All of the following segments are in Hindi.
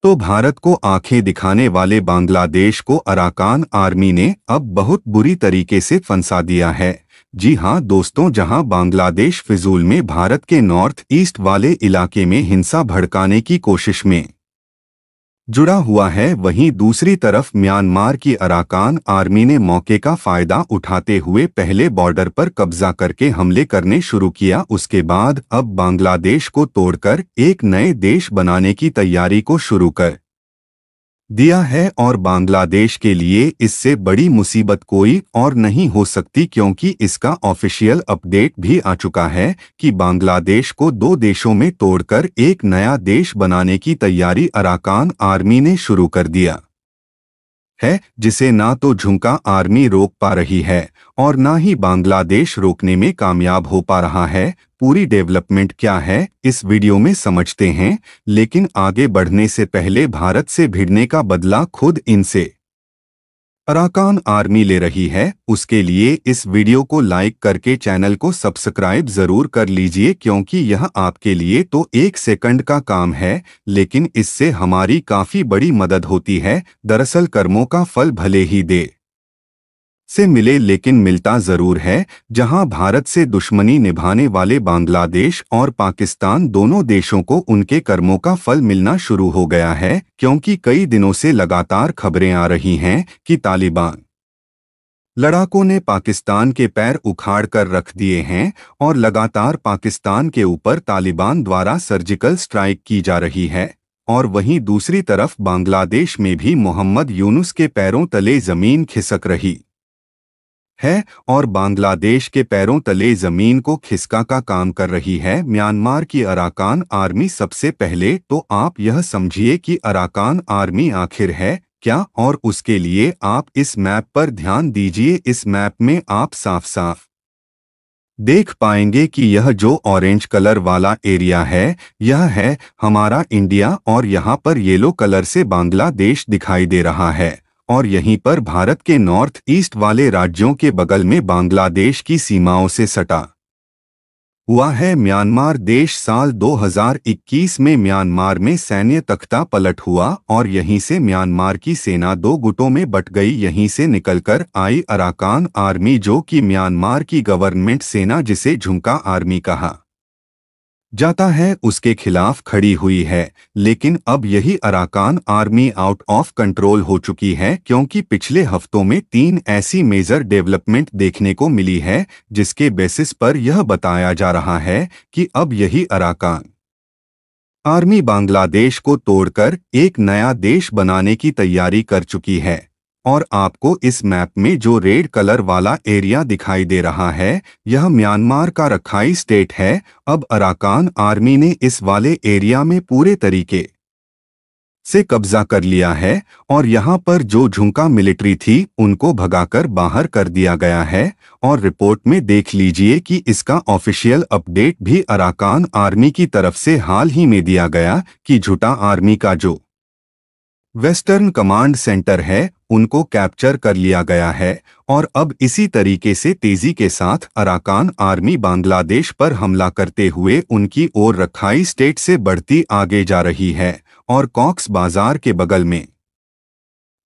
तो भारत को आंखें दिखाने वाले बांग्लादेश को अराकान आर्मी ने अब बहुत बुरी तरीके से फंसा दिया है। जी हां दोस्तों, जहां बांग्लादेश फिजूल में भारत के नॉर्थ ईस्ट वाले इलाके में हिंसा भड़काने की कोशिश में जुड़ा हुआ है, वहीं दूसरी तरफ म्यांमार की अराकान आर्मी ने मौके का फायदा उठाते हुए पहले बॉर्डर पर कब्जा करके हमले करने शुरू किया। उसके बाद अब बांग्लादेश को तोड़कर एक नए देश बनाने की तैयारी को शुरू कर दिया है और बांग्लादेश के लिए इससे बड़ी मुसीबत कोई और नहीं हो सकती, क्योंकि इसका ऑफिशियल अपडेट भी आ चुका है कि बांग्लादेश को दो देशों में तोड़कर एक नया देश बनाने की तैयारी अराकान आर्मी ने शुरू कर दिया है, जिसे ना तो झुमका आर्मी रोक पा रही है और ना ही बांग्लादेश रोकने में कामयाब हो पा रहा है। पूरी डेवलपमेंट क्या है इस वीडियो में समझते हैं, लेकिन आगे बढ़ने से पहले भारत से भिड़ने का बदला खुद इनसे अराकान आर्मी ले रही है, उसके लिए इस वीडियो को लाइक करके चैनल को सब्सक्राइब जरूर कर लीजिए, क्योंकि यह आपके लिए तो एक सेकंड का काम है, लेकिन इससे हमारी काफी बड़ी मदद होती है। दरअसल कर्मों का फल भले ही दे से मिले, लेकिन मिलता जरूर है। जहां भारत से दुश्मनी निभाने वाले बांग्लादेश और पाकिस्तान दोनों देशों को उनके कर्मों का फल मिलना शुरू हो गया है, क्योंकि कई दिनों से लगातार खबरें आ रही हैं कि तालिबान लड़ाकों ने पाकिस्तान के पैर उखाड़ कर रख दिए हैं और लगातार पाकिस्तान के ऊपर तालिबान द्वारा सर्जिकल स्ट्राइक की जा रही है। और वहीं दूसरी तरफ बांग्लादेश में भी मोहम्मद यूनुस के पैरों तले जमीन खिसक रही है और बांग्लादेश के पैरों तले जमीन को खिसका का काम कर रही है म्यांमार की अराकान आर्मी। सबसे पहले तो आप यह समझिए कि अराकान आर्मी आखिर है क्या, और उसके लिए आप इस मैप पर ध्यान दीजिए। इस मैप में आप साफ साफ देख पाएंगे कि यह जो ऑरेंज कलर वाला एरिया है, यह है हमारा इंडिया, और यहाँ पर येलो कलर से बांग्लादेश दिखाई दे रहा है। और यहीं पर भारत के नॉर्थ ईस्ट वाले राज्यों के बगल में बांग्लादेश की सीमाओं से सटा हुआ है म्यांमार देश। साल 2021 में म्यांमार में सैन्य तख्ता पलट हुआ और यहीं से म्यांमार की सेना दो गुटों में बट गई। यहीं से निकलकर आई अराकान आर्मी, जो कि म्यांमार की गवर्नमेंट सेना, जिसे झुमका आर्मी कहा जाता है, उसके खिलाफ खड़ी हुई है। लेकिन अब यही Arakan army out of control हो चुकी है, क्योंकि पिछले हफ्तों में 3 ऐसी मेजर डेवलपमेंट देखने को मिली है, जिसके बेसिस पर यह बताया जा रहा है कि अब यही अराकान आर्मी बांग्लादेश को तोड़कर एक नया देश बनाने की तैयारी कर चुकी है। और आपको इस मैप में जो रेड कलर वाला एरिया दिखाई दे रहा है, यह म्यांमार का रखाई स्टेट है। अब अराकान आर्मी ने इस वाले एरिया में पूरे तरीके से कब्जा कर लिया है और यहाँ पर जो झुमका मिलिट्री थी उनको भगाकर बाहर कर दिया गया है। और रिपोर्ट में देख लीजिए कि इसका ऑफिशियल अपडेट भी अराकान आर्मी की तरफ से हाल ही में दिया गया कि झुटा आर्मी का जो वेस्टर्न कमांड सेंटर है उनको कैप्चर कर लिया गया है। और अब इसी तरीके से तेजी के साथ अराकान आर्मी बांग्लादेश पर हमला करते हुए उनकी ओर रखाई स्टेट से बढ़ती आगे जा रही है। और कॉक्स बाजार के बगल में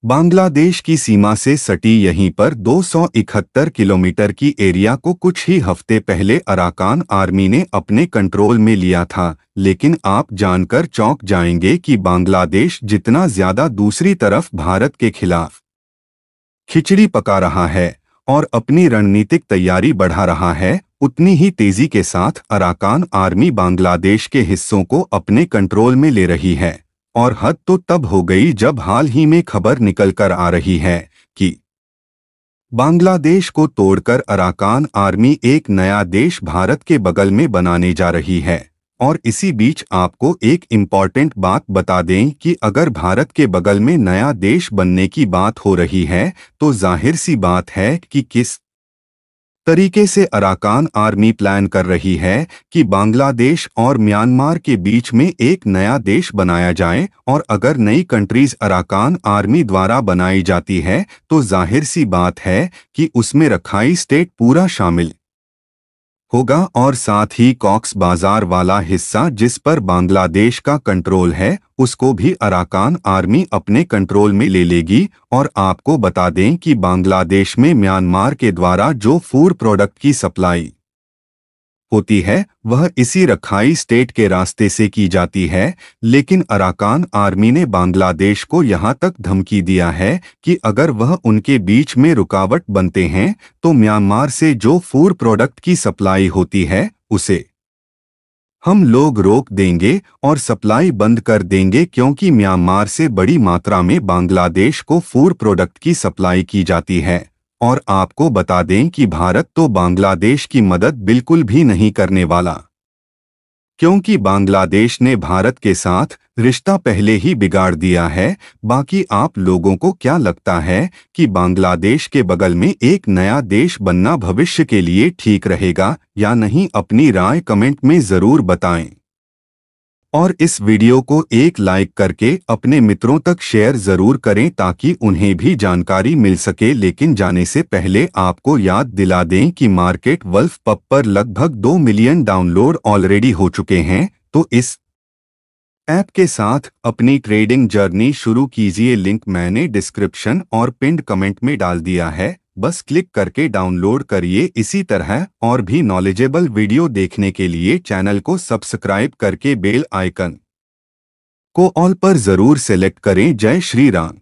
बांग्लादेश की सीमा से सटी यहीं पर 271 किलोमीटर की एरिया को कुछ ही हफ्ते पहले अराकान आर्मी ने अपने कंट्रोल में लिया था। लेकिन आप जानकर चौंक जाएंगे कि बांग्लादेश जितना ज्यादा दूसरी तरफ भारत के खिलाफ खिचड़ी पका रहा है और अपनी रणनीतिक तैयारी बढ़ा रहा है, उतनी ही तेजी के साथ अराकान आर्मी बांग्लादेश के हिस्सों को अपने कंट्रोल में ले रही है। और हद तो तब हो गई जब हाल ही में खबर निकल कर आ रही है कि बांग्लादेश को तोड़कर अराकान आर्मी एक नया देश भारत के बगल में बनाने जा रही है। और इसी बीच आपको एक इम्पॉर्टेंट बात बता दें कि अगर भारत के बगल में नया देश बनने की बात हो रही है, तो जाहिर सी बात है कि किस तरीके से अराकान आर्मी प्लान कर रही है कि बांग्लादेश और म्यांमार के बीच में एक नया देश बनाया जाए। और अगर नई कंट्रीज अराकान आर्मी द्वारा बनाई जाती है, तो जाहिर सी बात है कि उसमें रखाई स्टेट पूरा शामिल होगा और साथ ही कॉक्स बाजार वाला हिस्सा जिस पर बांग्लादेश का कंट्रोल है उसको भी अराकान आर्मी अपने कंट्रोल में ले लेगी। और आपको बता दें कि बांग्लादेश में म्यांमार के द्वारा जो फूड प्रोडक्ट की सप्लाई होती है वह इसी रखाई स्टेट के रास्ते से की जाती है। लेकिन अराकान आर्मी ने बांग्लादेश को यहां तक धमकी दिया है कि अगर वह उनके बीच में रुकावट बनते हैं तो म्यांमार से जो फूड प्रोडक्ट की सप्लाई होती है उसे हम लोग रोक देंगे और सप्लाई बंद कर देंगे, क्योंकि म्यांमार से बड़ी मात्रा में बांग्लादेश को फूड प्रोडक्ट की सप्लाई की जाती है। और आपको बता दें कि भारत तो बांग्लादेश की मदद बिल्कुल भी नहीं करने वाला, क्योंकि बांग्लादेश ने भारत के साथ रिश्ता पहले ही बिगाड़ दिया है। बाकी आप लोगों को क्या लगता है कि बांग्लादेश के बगल में एक नया देश बनना भविष्य के लिए ठीक रहेगा या नहीं? अपनी राय कमेंट में ज़रूर बताएं और इस वीडियो को एक लाइक करके अपने मित्रों तक शेयर ज़रूर करें ताकि उन्हें भी जानकारी मिल सके। लेकिन जाने से पहले आपको याद दिला दें कि मार्केट वल्फ पब पर लगभग 2 मिलियन डाउनलोड ऑलरेडी हो चुके हैं, तो इस ऐप के साथ अपनी ट्रेडिंग जर्नी शुरू कीजिए। लिंक मैंने डिस्क्रिप्शन और पिंड कमेंट में डाल दिया है, बस क्लिक करके डाउनलोड करिए। इसी तरह और भी नॉलेजेबल वीडियो देखने के लिए चैनल को सब्सक्राइब करके बेल आइकन को ऑल पर जरूर सेलेक्ट करें। जय श्री राम।